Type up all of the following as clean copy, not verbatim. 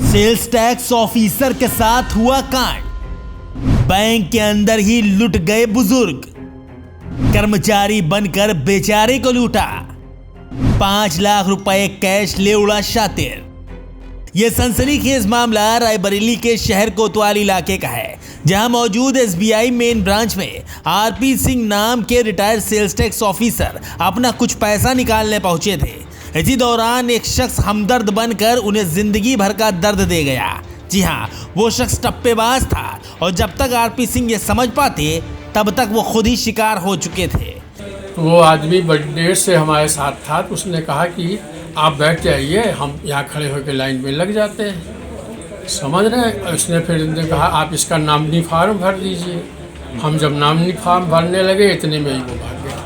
Sales tax officer के साथ हुआ कांड। बैंक के अंदर ही लुट गए बुजुर्ग। कर्मचारी बनकर बेचारे को लूटा। 5 लाख रुपए कैश ले उड़ा शातिर। यह सनसनीखेज मामला रायबरेली के शहर कोतवाली इलाके का है, जहां मौजूद एसबीआई मेन ब्रांच में आरपी सिंह नाम के रिटायर्ड सेल्स टैक्स ऑफिसर अपना कुछ पैसा निकालने पहुंचे थे। इसी दौरान एक शख्स हमदर्द बनकर उन्हें जिंदगी भर का दर्द दे गया। जी हां, वो शख्स टप्पेबाज था और जब तक आरपी सिंह ये समझ पाते तब तक वो खुद ही शिकार हो चुके थे। तो वो आदमी बड़ी देर से हमारे साथ था, तो उसने कहा कि आप बैठ जाइए, हम यहाँ खड़े होकर लाइन में लग जाते हैं, समझ रहे हैं। उसने फिर उनने कहा आप इसका नामनी फार्म भर दीजिए। हम जब नामनी फार्म भरने लगे इतने में ही वो भाग गया।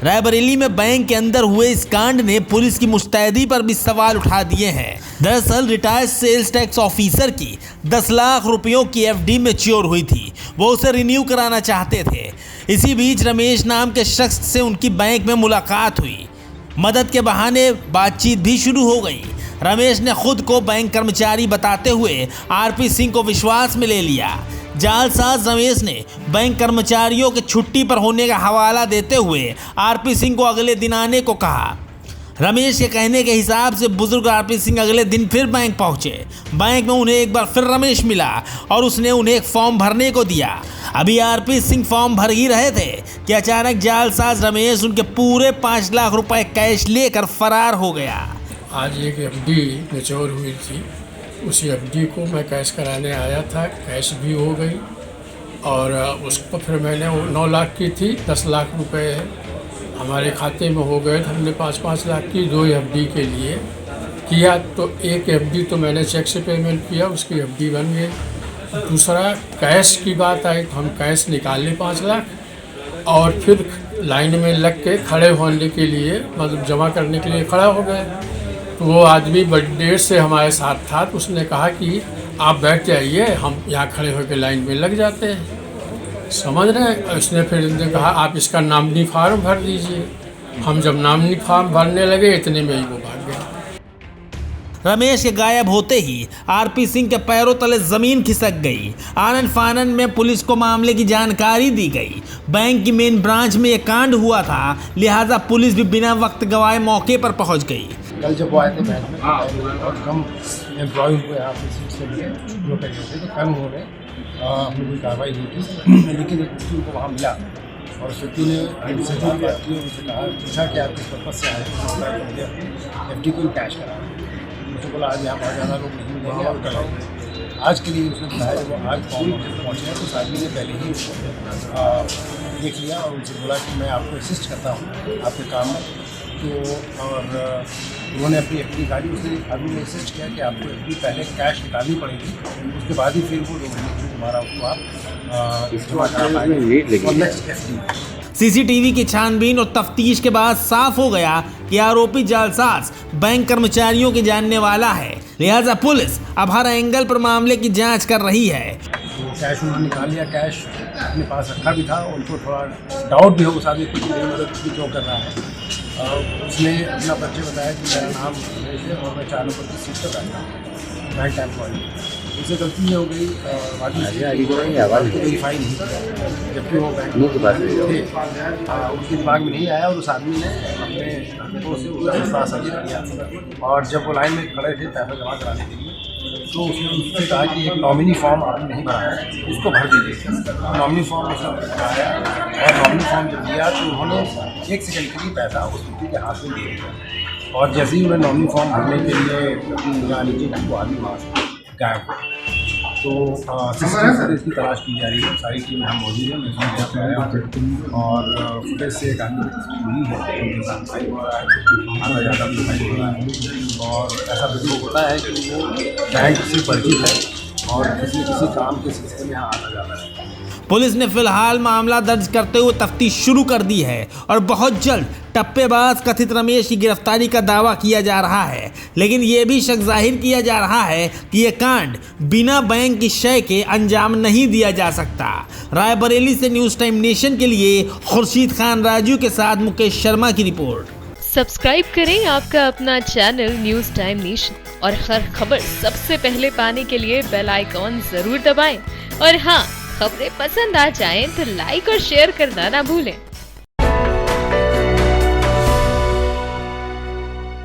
रायबरेली में बैंक के अंदर हुए इस कांड ने पुलिस की मुस्तैदी पर भी सवाल उठा दिए हैं। दरअसल रिटायर्ड सेल्स टैक्स ऑफिसर की 10 लाख रुपयों की एफडी मैच्योर हुई थी। वो उसे रिन्यू कराना चाहते थे। इसी बीच रमेश नाम के शख्स से उनकी बैंक में मुलाकात हुई। मदद के बहाने बातचीत भी शुरू हो गई। रमेश ने खुद को बैंक कर्मचारी बताते हुए आरपी सिंह को विश्वास में ले लिया। जालसाज रमेश ने बैंक कर्मचारियों के छुट्टी पर होने का हवाला देते हुए आरपी सिंह को अगले दिन आने को कहा। रमेश के कहने के हिसाब से बुजुर्ग आरपी सिंह अगले दिन फिर बैंक पहुंचे। बैंक में उन्हें एक बार फिर रमेश मिला और उसने उन्हें एक फॉर्म भरने को दिया। अभी आरपी सिंह फॉर्म भर ही रहे थे कि अचानक जालसाज रमेश उनके पूरे 5 लाख रुपए कैश लेकर फरार हो गया। आज एक एफडी मैच्योर हुई थी, उसी एफडी को मैं कैश कराने आया था। कैश भी हो गई और उसको फिर मैंने वो 9 लाख की थी, 10 लाख रुपए हमारे खाते में हो गए। हमने 5-5 लाख की 2 एफडी के लिए किया। तो एक एफडी तो मैंने चेक से पेमेंट किया, उसकी एफडी बन गई। दूसरा कैश की बात आई तो हम कैश निकाले 5 लाख और फिर लाइन में लग के खड़े होने के लिए, मतलब जमा करने के लिए खड़ा हो गए। तो वो आदमी बड़ी देर से हमारे साथ था, तो उसने कहा कि आप बैठ जाइए, हम यहाँ खड़े होकर लाइन में लग जाते हैं, समझ रहे हैं। उसने फिर उनने कहा आप इसका नामनी फार्म भर दीजिए। हम जब नामनी फार्म भरने लगे इतने में ही वो भाग गया। रमेश के गायब होते ही आरपी सिंह के पैरों तले जमीन खिसक गई। आनन फानन में पुलिस को मामले की जानकारी दी गई। बैंक की मेन ब्रांच में यह कांड हुआ था, लिहाजा पुलिस भी बिना वक्त गवाए मौके पर पहुंच गई। कल जब वो आए थे बैंक में और कम एम्प्लॉय हुए यहाँ पे सीट से लिए तो कल उन्होंने अपनी कोई कार्रवाई नहीं की, लेकिन एक व्यक्ति उनको वहाँ मिला और उस व्यक्ति ने बात की और उनसे कहा, पूछा कि आप किस पर्पज़ से आए थे। मुझे एफडी को कैश करा। मुझे बोला आज यहाँ बहुत ज़्यादा लोग नहीं मिलेंगे और कल आएंगे। आज के लिए उसने बताया वो आज फॉर्म पहुँचे हैं, तो उस आदमी ने पहले ही उसको देख लिया और उनसे बोला कि मैं आपको असिस्ट करता हूँ आपके काम में। तो और उन्होंने अपनी एफडी निकाली। उसने आदमी ने असिस्ट किया कि आपको एफडी पहले कैश निकालनी पड़ेगी, उसके बाद ही फिर वो तुम्हारा उसको आप जमा करा पाएंगे और नेक्स्ट एफडी। सीसीटीवी की छानबीन और तफ्तीश के बाद साफ हो गया कि आरोपी जालसाज बैंक कर्मचारियों के जानने वाला है, लिहाजा पुलिस अब हर एंगल पर मामले की जांच कर रही है। कैश उन्होंने निकाल लिया, कैश अपने पास रखा भी था। उनको थोड़ा डाउट भी हो उस आदमी को मेरी मदद भी क्यों कर रहा है। उसने अपना परिचय बताया कि मेरा नाम रमेश है और मैं 4 नंबर की सीट पर बैठा हूँ, बैंक एम्प्लॉय। उससे गलती ये हो गई, वेरीफाई नहीं किया, जबकि वो बैंक उसके दिमाग में नहीं आया और उस आदमी ने अपने हाथों से उसका विश्वास अर्जित किया। और जब वो लाइन में खड़े थे पैसा जमा कराने के लिए, तो उसने उनसे कहा कि एक नॉमिनी फॉर्म आपने नहीं बनाया, उसको भर दीजिए। नॉमिनी फॉर्म उसने बनाया और नॉमिनी फॉर्म जब दिया तो उन्होंने 1 सेकंड के लिए पैसा उस व्यक्ति के हाथ में दे दिया और जैसे ही उन्हें नॉमिनी फॉर्म भरने के लिए अपनी निगाह नीचे वो आदमी वहाँ से गायब हो। तो सीसीटीवी इसकी तलाश की जा रही है। सारी टीम यहाँ मौजूद है, मैं और फुटेज से एक आदमी मिली है उनके साथ आना ज़्यादा दिखाई दे रहा है और ऐसा बिल्कुल होता है कि वो बैंक से परिचित है और किसी काम के सिलसिले में यहाँ आना जाता है। पुलिस ने फिलहाल मामला दर्ज करते हुए तफ्तीश शुरू कर दी है और बहुत जल्द टप्पेबाज कथित रमेश की गिरफ्तारी का दावा किया जा रहा है। लेकिन ये भी शक जाहिर किया जा रहा है कि ये कांड बिना बैंक की शय के अंजाम नहीं दिया जा सकता। रायबरेली से न्यूज़ टाइम नेशन के लिए खुर्शीद खान राजू के साथ मुकेश शर्मा की रिपोर्ट। सब्सक्राइब करें आपका अपना चैनल न्यूज़ टाइम नेशन। और हर खबर सबसे पहले पाने के लिए बेल आइकॉन जरूर दबाएं। और हाँ, खबरें पसंद आ जाएं तो लाइक और शेयर करना ना भूलें।